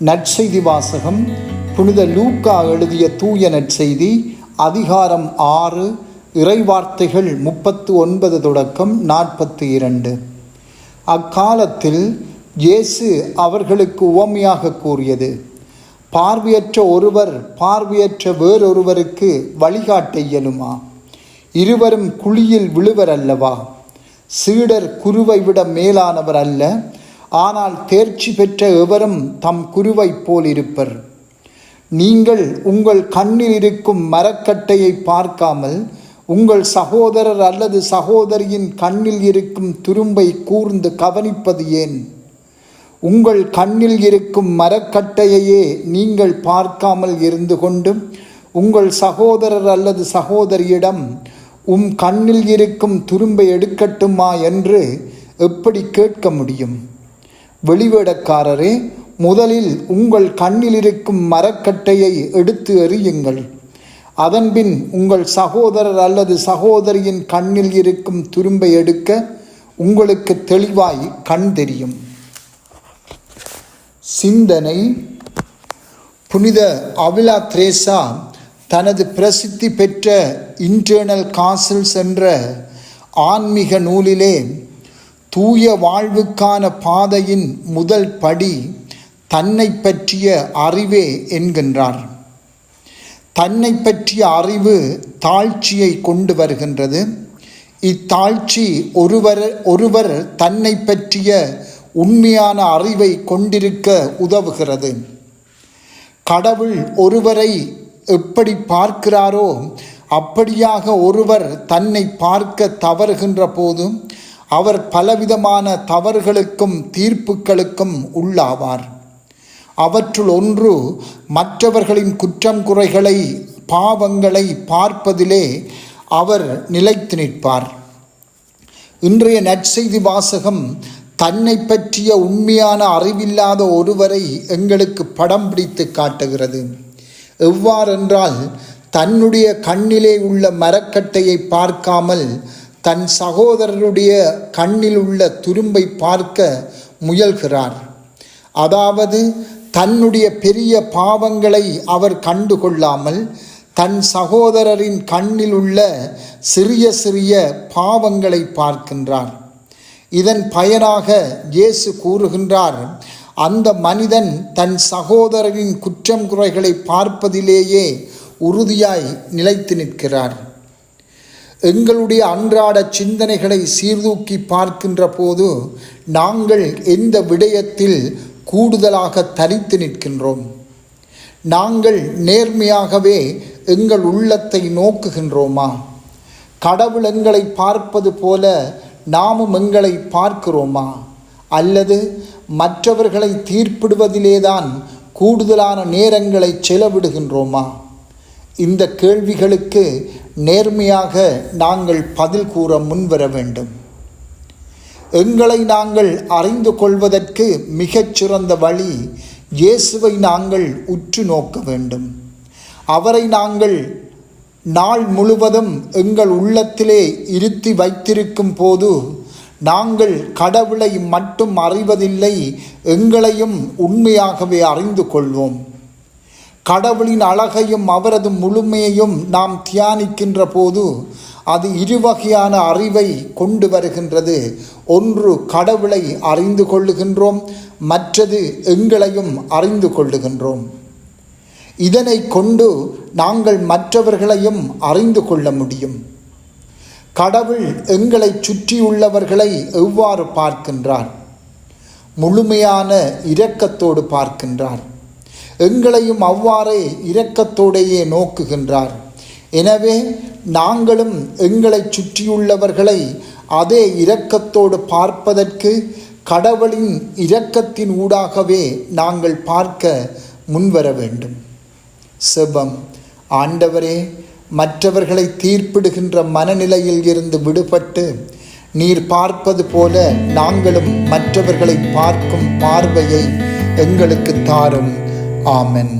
நற்செய்தி வாசகம். புனித லூக்கா எழுதிய தூய நற்செய்தி, அதிகாரம் 6, இறைவார்த்தைகள் 39 தொடக்கம் 42. அக்காலத்தில் இயேசு அவர்களுக்கு உவமையாக கூறியது: பார்வையற்ற ஒருவர் பார்வையற்ற வேறொருவருக்கு வழிகாட்ட இயலுமா? இருவரும் குழியில் விழுவர் அல்லவா? சீடர் குருவை விட மேலானவர் அல்ல, ஆனால் தேர்ச்சி பெற்ற எவரும் தம் குருவை போல் இருப்பர். நீங்கள் உங்கள் கண்ணில் இருக்கும் மரக்கட்டையை பார்க்காமல் உங்கள் சகோதரர் அல்லது சகோதரியின் கண்ணில் இருக்கும் துரும்பை கூர்ந்து கவனிப்பது ஏன்? உங்கள் கண்ணில் இருக்கும் மரக்கட்டையையே நீங்கள் பார்க்காமல் இருந்து கொண்டு உங்கள் சகோதரர் அல்லது சகோதரியிடம் கண்ணில் இருக்கும் துரும்பை எடுக்கட்டுமா என்று எப்படி கேட்க முடியும்? வெளிவேடக்காரரே, முதலில் உங்கள் கண்ணில் இருக்கும் மரக்கட்டையை எடுத்து எறியுங்கள். அதன்பின் உங்கள் சகோதரர் அல்லது சகோதரியின் கண்ணில் இருக்கும் துரும்பை எடுக்க உங்களுக்கு தெளிவாய் கண் தெரியும். சிந்தனை. புனித அவிலா திரேசா தனது பிரசித்தி பெற்ற இன்டர்னல் காசல்ஸ் என்ற ஆன்மீக நூலிலே தூய வாழ்வுக்கான பாதையின் முதல் படி தன்னை பற்றிய அறிவே என்கின்றார். தன்னை பற்றிய அறிவு தாழ்ச்சியை கொண்டு வருகின்றது. இத்தாழ்ச்சி ஒருவர் தன்னை பற்றிய உண்மையான அறிவை கொண்டிருக்க உதவுகிறது. கடவுள் ஒருவரை எப்படி பார்க்கிறாரோ அப்படியாக ஒருவர் தன்னை பார்க்க தவறுகின்ற போதும் அவர் பலவிதமான தவறுகளுக்கும் தீர்ப்புகளுக்கும் உள்ளாவார். அவற்றுள் ஒன்று மற்றவர்களின் குற்றம் குறைகளை, பாவங்களை பார்ப்பதிலே அவர் நிலைத்து நிற்பார். இன்றைய நற்செய்தி வாசகம் தன்னை பற்றிய உண்மையான அறிவில்லாத ஒருவரை எங்களுக்கு படம் பிடித்து காட்டுகிறது. எவ்வாறென்றால், தன்னுடைய கண்ணிலே உள்ள மரக்கட்டையை பார்க்காமல் தன் சகோதரருடைய கண்ணில் உள்ள துரும்பை பார்க்க முயல்கிறார். அதாவது, தன்னுடைய பெரிய பாவங்களை அவர் கண்டுகொள்ளாமல் தன் சகோதரரின் கண்ணில் உள்ள சிறிய சிறிய பாவங்களை பார்க்கின்றார். இதன் பயனாக இயேசு கூறுகின்றார், அந்த மனிதன் தன் சகோதரரின் குற்றம் குறைகளை பார்ப்பதிலேயே உறுதியாய் நிலைத்து நிற்கிறார். எங்களுடைய அன்றாட சிந்தனைகளை சீர்தூக்கி பார்க்கின்ற போது நாங்கள் எந்த விடயத்தில் கூடுதலாக தரித்து நிற்கின்றோம்? நாங்கள் நேர்மையாகவே எங்கள் உள்ளத்தை நோக்குகின்றோமா? கடவுள் எங்களை பார்ப்பது போல நாமும் எங்களை பார்க்கிறோமா? அல்லது மற்றவர்களை தீர்ப்பிடுவதிலேதான் கூடுதலான நேரங்களை செலவிடுகின்றோமா? இந்த கேள்விகளுக்கு நேர்மையாக நாங்கள் பதில் கூற முன்வர வேண்டும். எங்களை நாங்கள் அறிந்து கொள்வதற்கு மிகச்சிறந்த வழி இயேசுவை நாங்கள் உற்று நோக்க வேண்டும். அவரை நாங்கள் நாள் முழுவதும் எங்கள் உள்ளத்திலே இருத்தி வைத்திருக்கும் போது நாங்கள் கடவுளை மட்டும் அறிவதில்லை, எங்களையும் உண்மையாகவே அறிந்து கொள்வோம். கடவுளின் அழகையும் அவரது முழுமையையும் நாம் தியானிக்கின்ற போது அது இருவகையான அறிவை கொண்டு வருகின்றது. ஒன்று, கடவுளை அறிந்து கொள்ளுகின்றோம், மற்றது எங்களையும் அறிந்து கொள்ளுகின்றோம். இதனை கொண்டு நாங்கள் மற்றவர்களையும் அறிந்து கொள்ள முடியும். கடவுள் எங்களை சுற்றியுள்ளவர்களை எவ்வாறு பார்க்கின்றார்? முழுமையான இரக்கத்தோடு பார்க்கின்றார். எங்களையும் அவ்வாறே இரக்கத்தோடையே நோக்குகின்றார். எனவே நாங்களும் எங்களை சுற்றியுள்ளவர்களை அதே இரக்கத்தோடு பார்ப்பதற்கு கடவுளின் இரக்கத்தின் ஊடாகவே நாங்கள் பார்க்க முன்வர வேண்டும். செபம். ஆண்டவரே, மற்றவர்களை தீர்ப்பிடுகின்ற மனநிலையில் இருந்து விடுபட்டு நீர் பார்ப்பது போல நாங்களும் மற்றவர்களை பார்க்கும் பார்வையை எங்களுக்கு தாரும். ஆமென்.